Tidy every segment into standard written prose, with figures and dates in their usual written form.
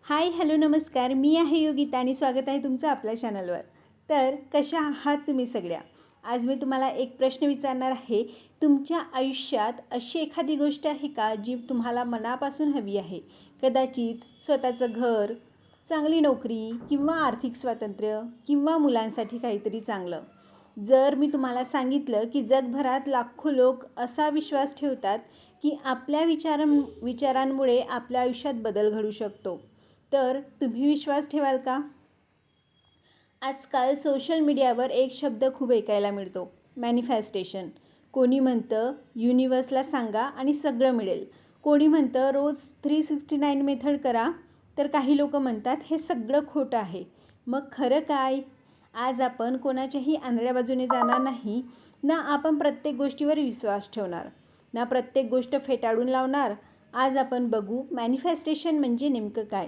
Hi hello नमस्कार, मी आहे योगिता आणि स्वागत आहे तुमचं आपल्या चॅनलवर. तर कशा आहात तुम्ही सगळ्या? आज मी तुम्हाला एक प्रश्न विचारणार आहे. तुमच्या आयुष्यात अशी एखादी गोष्ट आहे का जी तुम्हाला मनापासून हवी आहे? कदाचित स्वतःचं घर, चांगली नोकरी किंवा आर्थिक स्वातंत्र्य किंवा मुलांसाठी काहीतरी चांगलं. जर मी तुम्हाला सांगितलं की जगभरात लाखो लोक असा विश्वास ठेवतात की आपल्या विचारांमुळे आपल्या आयुष्यात बदल घडू शकतो, तर तुम्ही विश्वास ठेवाल का? आजकाल सोशल मीडियावर एक शब्द खूप ऐकायला मिळतो, मॅनिफेस्टेशन. कोणी म्हणतं युनिवर्सला सांगा आणि सगळं मिळेल. कोणी म्हणतं रोज 369 मेथड करा. तर काही लोक म्हणतात हे सगळं खोटं आहे. मग खरं काय? आज आपण कोणाच्याही आंधळ्या बाजूने जाणार नाही ना. आपण प्रत्येक गोष्टीवर विश्वास ठेवणार ना, प्रत्येक गोष्ट फेटाळून लावणार. आज आपण बघू मॅनिफेस्टेशन म्हणजे नेमकं काय,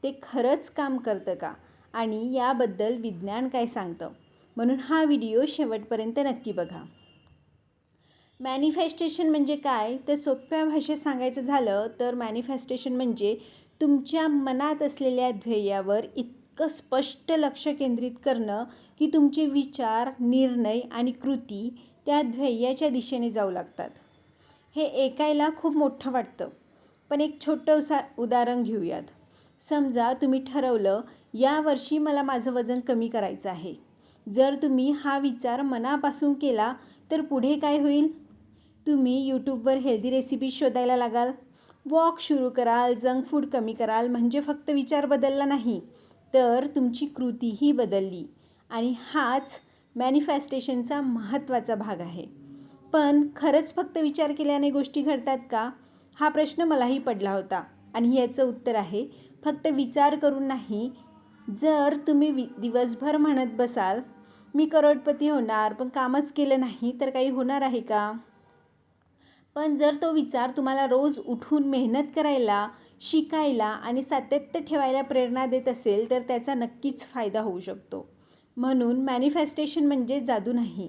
ते खरंच काम करतं का आणि याबद्दल विज्ञान काय सांगतं. म्हणून हा व्हिडिओ शेवटपर्यंत नक्की बघा. मॅनिफेस्टेशन म्हणजे काय, तर सोप्या भाषेत सांगायचं झालं तर मॅनिफेस्टेशन म्हणजे तुमच्या मनात असलेल्या ध्येयावर इतकं स्पष्ट लक्ष केंद्रित करणं की तुमचे विचार, निर्णय आणि कृती त्या ध्येयाच्या दिशेने जाऊ लागतात. हे ऐकायला खूप मोठं वाटतं, पण एक छोटं उदाहरण घेऊयात. समजा तुम्ही ठरवलं यावर्षी मला माझं वजन कमी करायचं आहे. जर तुम्ही हा विचार मनापासून केला तर पुढे काय होईल? तुम्ही यूट्यूबवर हेल्दी रेसिपी शोधायला लागाल, वॉक सुरू कराल, जंक फूड कमी कराल. म्हणजे फक्त विचार बदलला नाही तर तुमची कृतीही बदलली. आणि हाच मॅनिफेस्टेशनचा महत्त्वाचा भाग आहे. पण खरंच फक्त विचार केल्याने गोष्टी घडतात का, हा प्रश्न मलाही पडला होता. आणि याचं उत्तर आहे फक्त विचार करून नाही. जर तुम्ही दिवसभर म्हणत बसाल मी करोडपती होणार पण कामच केलं नाही तर काही होणार आहे का? पण जर तो विचार तुम्हाला रोज उठून मेहनत करायला, शिकायला आणि सातत्य ठेवायला प्रेरणा देत असेल तर त्याचा नक्कीच फायदा होऊ शकतो. म्हणून मॅनिफेस्टेशन म्हणजे जादू नाही,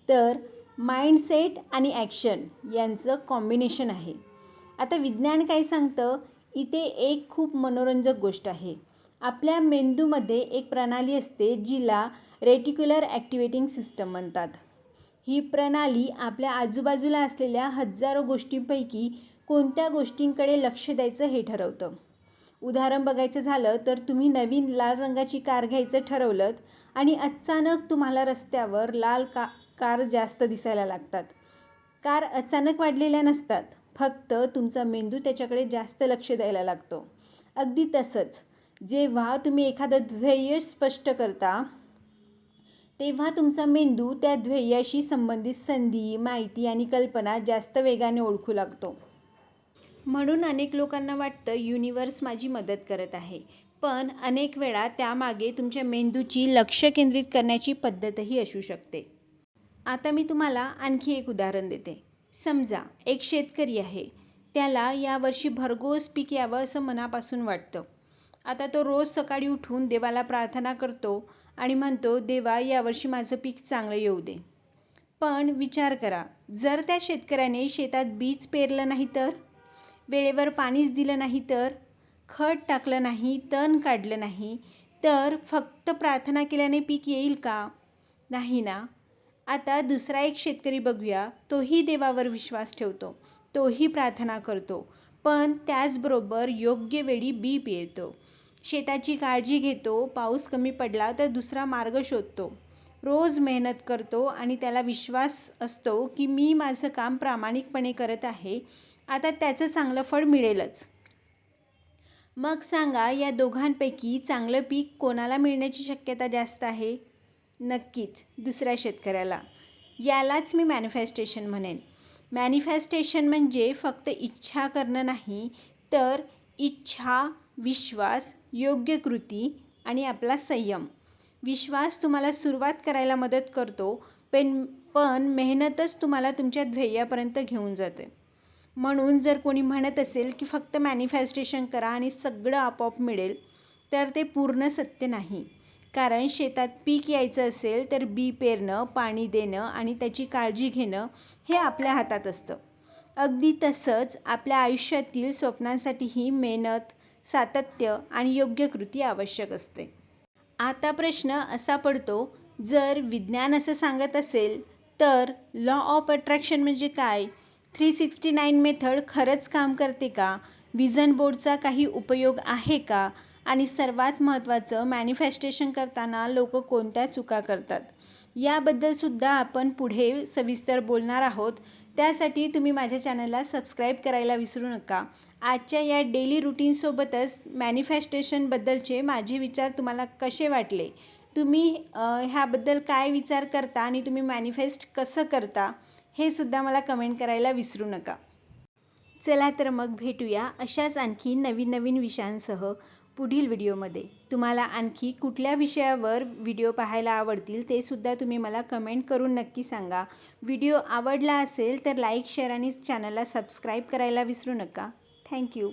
तर माइंडसेट आणि ॲक्शन यांचं कॉम्बिनेशन आहे. आता विज्ञान काय सांगतं, इथे एक खूप मनोरंजक गोष्ट आहे. आपल्या मेंदूमध्ये एक प्रणाली असते जिला रेटिक्युलर ॲक्टिवेटिंग सिस्टम म्हणतात. ही प्रणाली आपल्या आजूबाजूला असलेल्या हजारो गोष्टींपैकी कोणत्या गोष्टींकडे लक्ष द्यायचं हे ठरवतं. उदाहरण बघायचं झालं तर तुम्ही नवीन लाल रंगाची कार घ्यायचं ठरवलं आणि अचानक तुम्हाला रस्त्यावर लाल कार जास्त दिसायला लागतात. कार अचानक वाढलेल्या नसतात, फक्त तुमचा मेंदू त्याच्याकडे जास्त लक्ष द्यायला लागतो. अगदी तसंच जेव्हा तुम्ही एखादं ध्येय स्पष्ट करता तेव्हा तुमचा मेंदू त्या ध्येयाशी संबंधित संधी, माहिती आणि कल्पना जास्त वेगाने ओळखू लागतो. म्हणून अनेक लोकांना वाटतं युनिवर्स माझी मदत करत आहे, पण अनेक वेळा त्यामागे तुमच्या मेंदूची लक्ष केंद्रित करण्याची पद्धतही असू शकते. आता मी तुम्हाला आणखी एक उदाहरण देते. समजा एक शेतकरी आहे, त्याला यावर्षी भरघोस पीक यावं असं मनापासून वाटतं. आता तो रोज सकाळी उठून देवाला प्रार्थना करतो आणि म्हणतो, देवा यावर्षी माझं पीक चांगलं येऊ दे. पण विचार करा, जर त्या शेतकऱ्याने शेतात बीज पेरलं नाही तर, वेळेवर पाणीच दिलं नाही तर, खत टाकलं नाही, तण काढलं नाही तर, फक्त प्रार्थना केल्याने पीक येईल का? नाही ना. आता दुसरा एक शेतकरी बघूया. तोही देवावर विश्वास ठेवतो, तोही प्रार्थना करतो, पण त्याचबरोबर योग्य वेळी बी पेरतो, शेताची काळजी घेतो, पाऊस कमी पडला तर दुसरा मार्ग शोधतो, रोज मेहनत करतो आणि त्याला विश्वास असतो की मी माझं काम प्रामाणिकपणे करत आहे, आता त्याचं चांगलं फळ मिळेलच. मग सांगा, या दोघांपैकी चांगलं पीक कोणाला मिळण्याची शक्यता जास्त आहे? नक्कीच दुसऱ्या शेतकऱ्याला. यालाच मी मॅनिफेस्टेशन म्हणेन. मॅनिफेस्टेशन म्हणजे फक्त इच्छा करणं नाही, तर इच्छा, विश्वास, योग्य कृती आणि आपला संयम. विश्वास तुम्हाला सुरुवात करायला मदत करतो, पण मेहनतच तुम्हाला तुमच्या ध्येयापर्यंत घेऊन जाते. म्हणून जर कोणी म्हणत असेल की फक्त मॅनिफेस्टेशन करा आणि सगळं आपोआप मिळेल, तर ते पूर्ण सत्य नाही. कारण शेतात पीक यायचं असेल तर बी पेरणं, पाणी देणं आणि त्याची काळजी घेणं हे आपल्या हातात असतं. अगदी तसंच आपल्या आयुष्यातील स्वप्नांसाठीही मेहनत, सातत्य आणि योग्य कृती आवश्यक असते. आता प्रश्न असा पडतो, जर विज्ञान असं सांगत असेल तर लॉ ऑफ अट्रॅक्शन म्हणजे काय? 369 मेथड खरंच काम करते का? विजन बोर्डचा काही उपयोग आहे का? आणि सर्वात महत्त्वाचं, मॅनिफेस्टेशन करताना लोक कोणत्या चुका करतात याबद्दलसुद्धा आपण पुढे सविस्तर बोलणार आहोत. त्यासाठी तुम्ही माझ्या चॅनलला सबस्क्राईब करायला विसरू नका. आजच्या या डेली रुटीनसोबतच मॅनिफेस्टेशनबद्दलचे माझे विचार तुम्हाला कसे वाटले, तुम्ही ह्याबद्दल काय विचार करता आणि तुम्ही मॅनिफेस्ट कसं करता हे सुद्धा मला कमेंट करायला विसरू नका. चला तर मग भेटूया अशाच आणखी नवीन नवीन विषयांसह पुढील व्हिडिओमध्ये. तुम्हाला आणखी कुठल्या विषयावर व्हिडिओ पाहायला आवडतील ते सुद्धा तुम्ही मला कमेंट करून नक्की सांगा. व्हिडिओ आवडला असेल तर लाईक, शेअर आणि चॅनलला सबस्क्राईब करायला विसरू नका. थँक्यू.